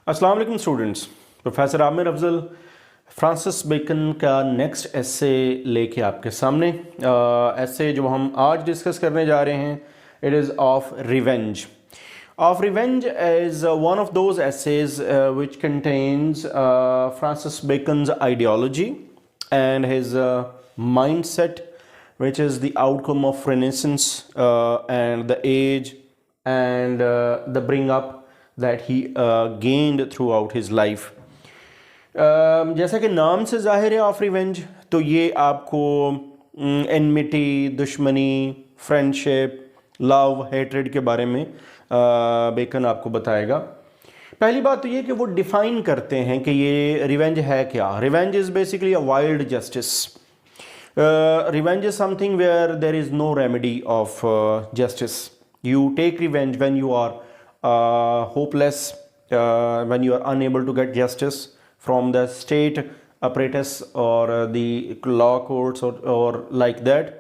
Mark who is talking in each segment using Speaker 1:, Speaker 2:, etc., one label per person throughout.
Speaker 1: अस्सलाम वालेकुम students. Professor Aamir Afzal Francis Bacon का नेक्स्ट एसे लेके आपके सामने। एसे जो हम आज डिस्कस करने जा रहे हैं, it is of revenge. Of Revenge is one of those essays which contains Francis Bacon's ideology and his mindset, which is the outcome of Renaissance and the age and the bring up that he gained throughout his life. जैसा कि नाम से जाहिर है of revenge, तो ये आपको enmity, दुश्मनी, फ्रेंडशिप, लव, हेट्रेड के बारे में बेकन आपको बताएगा. पहली बात तो ये कि वो डिफाइन करते हैं कि ये रिवेंज है क्या. Revenge is basically a wild justice. Revenge is something where there is no remedy of justice. You take revenge when you are hopeless, when you are unable to get justice from the state apparatus or the law courts or like that.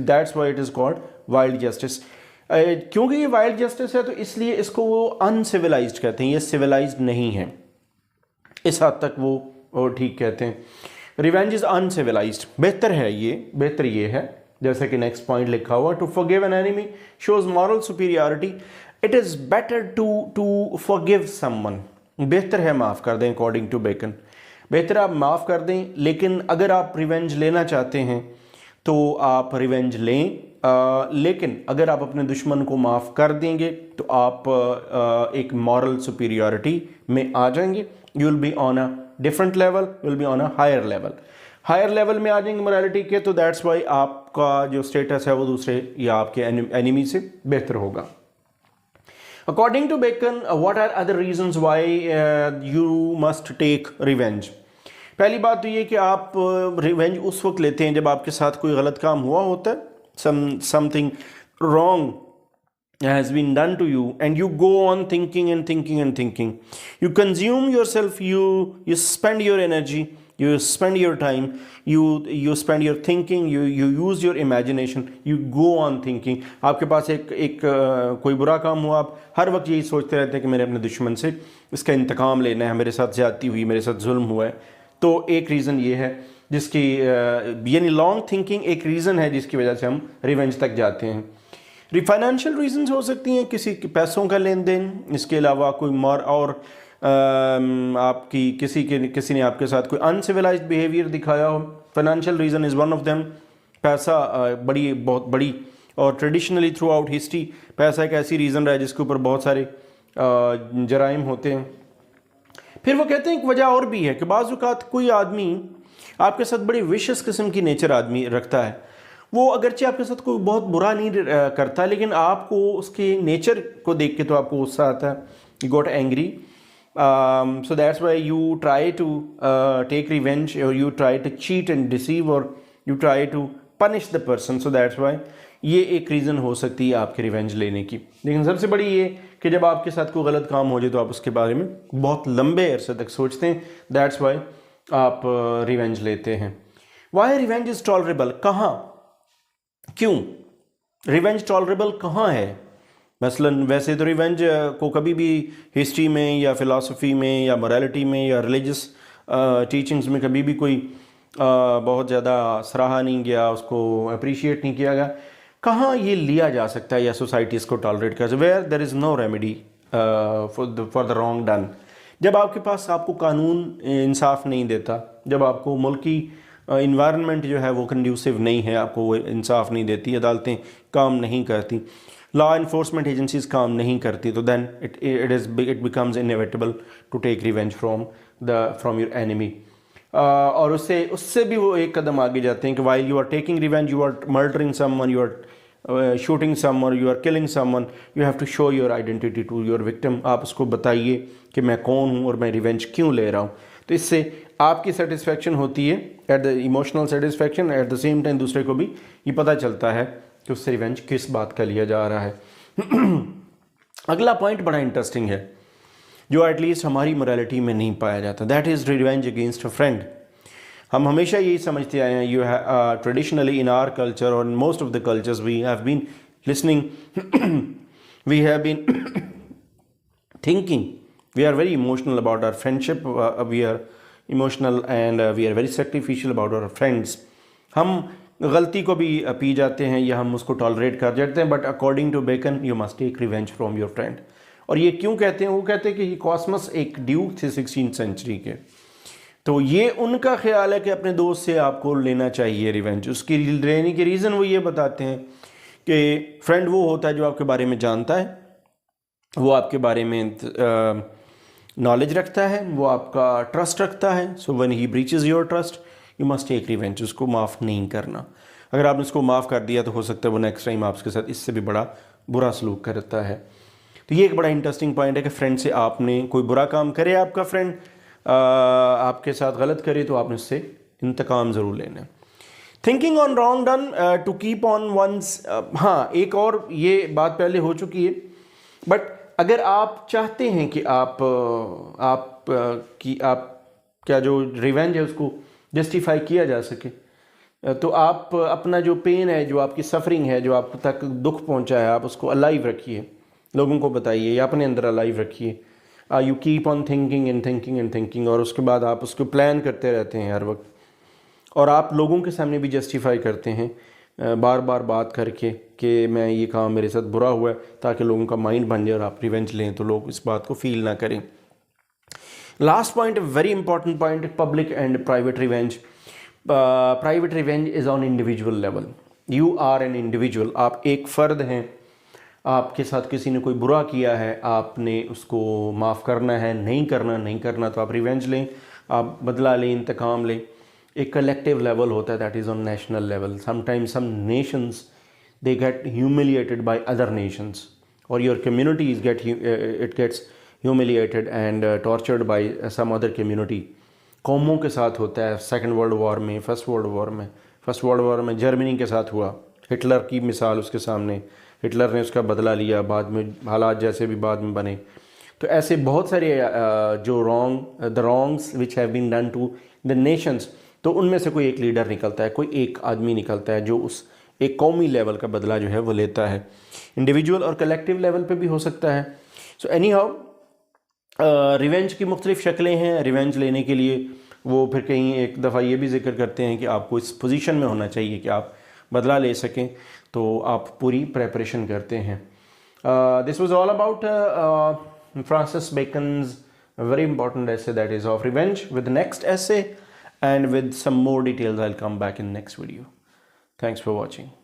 Speaker 1: That's why it is called wild justice. क्योंकि ये wild justice है तो इसलिए इसको वो uncivilised कहते हैं. ये सिविलाइज्ड नहीं है. इस हद तक वो ठीक कहते हैं. Revenge is uncivilised. बेहतर ये है जैसे कि नेक्स्ट पॉइंट लिखा हुआ, to forgive an enemy shows moral superiority. It is better to forgive someone. बेहतर है माफ़ कर दें. अकॉर्डिंग टू बेकन बेहतर आप माफ़ कर दें, लेकिन अगर आप रिवेंज लेना चाहते हैं तो आप रिवेंज लें. लेकिन अगर आप अपने दुश्मन को माफ़ कर देंगे तो आप एक मॉरल सुपीरियरिटी में आ जाएंगे. You will be on a different level, you will be on a higher level में आ जाएंगे मोरालिटी के. तो दैट्स वाई आपका जो स्टेटस है वो दूसरे या आपके एनिमी से बेहतर होगा. According to Bacon, what are other reasons why you must take revenge? पहली बात तो ये कि आप रिवेंज उस वक्त लेते हैं जब आपके साथ कोई गलत काम हुआ होता है. Something wrong has been done to you and you go on thinking and thinking and thinking. You consume yourself, you spend your energy, you spend your time, you spend your thinking, you use your imagination, you go on thinking. आपके पास एक कोई बुरा काम हुआ, आप हर वक्त यही सोचते रहते हैं कि मैंने अपने दुश्मन से इसका इंतकाम लेना है, मेरे साथ ज़्यादती हुई, मेरे साथ जुल्म हुआ है. तो एक रीज़न ये है जिसकी यानी लॉन्ग थिंकिंग एक रीज़न है जिसकी वजह से हम रिवेंज तक जाते हैं. फाइनेंशियल रीजंस हो सकती हैं, किसी के पैसों का लेन देन. इसके अलावा कोई और आपकी किसी ने आपके साथ कोई अनसिविलाइज्ड बिहेवियर दिखाया हो. Financial reason is one of them. पैसा बहुत बड़ी और ट्रेडिशनली थ्रू आउट हिस्ट्री पैसा एक ऐसी रीज़न रहा है जिसके ऊपर बहुत सारे जराइम होते हैं. फिर वो कहते हैं एक वजह और भी है कि बाज़ औक़ात कोई आदमी आपके साथ बड़ी विशस किस्म की नेचर आदमी रखता है. वो अगरचे आपके साथ कोई बहुत बुरा नहीं करता, लेकिन आपको उसके नेचर को देख के तो आपको गुस्सा आता है. You got angry. So that's why you try to take revenge, or you try to cheat and deceive, or you try to punish the person. So that's why ये एक रीज़न हो सकती है आपके रिवेंज लेने की. लेकिन सबसे बड़ी ये कि जब आपके साथ कोई गलत काम हो जाए तो आप उसके बारे में बहुत लंबे अरसे तक सोचते हैं. दैट्स वाई आप रिवेंज लेते हैं. Why revenge is tolerable. कहाँ, क्यों रिवेंज टॉलरेबल कहाँ है? मसलन वैसे तो रिवेंज को कभी भी हिस्ट्री में या फ़िलासफ़ी में या मोरालिटी में या रिलीजियस टीचिंग्स में कभी भी कोई बहुत ज़्यादा सराहा नहीं गया, उसको अप्रिशिएट नहीं किया गया. कहाँ ये लिया जा सकता है या सोसाइटी इसको टॉलरेट कर, where there is no remedy for the wrong done. जब आपके पास आपको कानून इंसाफ नहीं देता, जब आपको मुल्की इन्वायरमेंट जो है वो कंड्यूसिव नहीं है, आपको वो इंसाफ नहीं देती, अदालतें काम नहीं करती, लॉ इन्फोर्समेंट एजेंसीज काम नहीं करती, तो then it becomes inevitable to take revenge from your enemy. और उससे भी वो एक कदम आगे जाते हैं कि while you are taking revenge, you are murdering someone, you are shooting someone, you are killing someone, you have to show your identity to your victim. आप उसको बताइए कि मैं कौन हूँ और मैं रिवेंज क्यों ले रहा हूँ. तो इससे आपकी सेटिस्फेक्शन होती है, at the emotional satisfaction. At the same time दूसरे को भी ये पता चलता है कि उससे रिवेंज किस बात का लिया जा रहा है. अगला पॉइंट बड़ा इंटरेस्टिंग है जो एटलीस्ट हमारी मोरालिटी में नहीं पाया जाता. That is revenge against a friend. हम हमेशा यही समझते आए हैं, you traditionally in our culture और in most of the cultures we have been listening, we have been thinking we are very emotional about our friendship, we are emotional and we are very sacrificial about our friends. हम गलती को भी P जाते हैं या हम उसको tolerate कर जाते हैं, but according to Bacon you must take revenge from your friend. और ये क्यों कहते हैं? वो कहते हैं कि कॉस्मस एक ड्यूक थे 16th सेंचुरी के, तो ये उनका ख्याल है कि अपने दोस्त से आपको लेना चाहिए रिवेंज। उसकी लेने की रीज़न वो ये बताते हैं कि फ्रेंड वो होता है जो आपके बारे में जानता है, वो आपके बारे में नॉलेज रखता है, वो आपका ट्रस्ट रखता है। So when he breaches your trust you must take revenge. उसको माफ़ नहीं करना। अगर आपने उसको माफ़ कर दिया तो हो सकता है वो नेक्स्ट टाइम आपके साथ इससे भी बड़ा बुरा सलूक करता है। तो ये एक बड़ा इंटरेस्टिंग पॉइंट है कि फ्रेंड से आपने कोई बुरा काम करे, आपका फ्रेंड आपके साथ गलत करे, तो आपने उससे इंतकाम ज़रूर लेना है। Thinking on wrong done to keep on one's, हाँ एक और ये बात पहले हो चुकी है, बट अगर आप चाहते हैं कि आप क्या जो रिवेंज है उसको जस्टिफाई किया जा सके, तो आप अपना जो पेन है, जो आपकी सफरिंग है, जो आप तक दुख पहुंचा है, आप उसको अलाइव रखिए, लोगों को बताइए या अपने अंदर अलाइव रखिए। You keep on thinking and thinking and thinking, और उसके बाद आप उसको प्लान करते रहते हैं हर वक्त, और आप लोगों के सामने भी जस्टिफाई करते हैं बार बार बात करके कि मैं ये काम मेरे साथ बुरा हुआ है, ताकि लोगों का माइंड बन जाए और आप रिवेंज लें तो लोग इस बात को फील ना करें। Last point, very important point, public and private revenge. Private revenge is on individual level. You are an individual, आप एक फ़र्द हैं, आपके साथ किसी ने कोई बुरा किया है, आपने उसको माफ़ करना है, नहीं करना तो आप रिवेंज लें, आप बदला लें, इंतकाम लें। एक कलेक्टिव लेवल होता है, that is on national level. Sometimes some nations they get humiliated by other nations, और your communities gets humiliated and tortured by some other community. कौमों के साथ होता है, सेकेंड वर्ल्ड वॉर में, फर्स्ट वर्ल्ड वॉर में जर्मनी के साथ हुआ। हिटलर की मिसाल उसके सामने, हिटलर ने उसका बदला लिया, बाद में हालात जैसे भी बाद में बने। तो ऐसे बहुत सारे जो the wrongs which have been done to the nations, तो उनमें से कोई एक लीडर निकलता है, कोई एक आदमी निकलता है जो उस एक कौमी लेवल का बदला जो है वो लेता है। इंडिविजुअल और कलेक्टिव लेवल पे भी हो सकता है। सो एनी हाउ रिवेंज की मुख्तलिफ शक्लें हैं। रिवेंज लेने के लिए वो फिर कहीं एक दफ़ा ये भी जिक्र करते हैं कि आपको इस पोजीशन में होना चाहिए कि आप बदला ले सकें, तो आप पूरी प्रेपरेशन करते हैं। This was all about Francis beckons very important essay, that is of revenge, with the next essay and with some more details I'll come back in next video. Thanks for watching.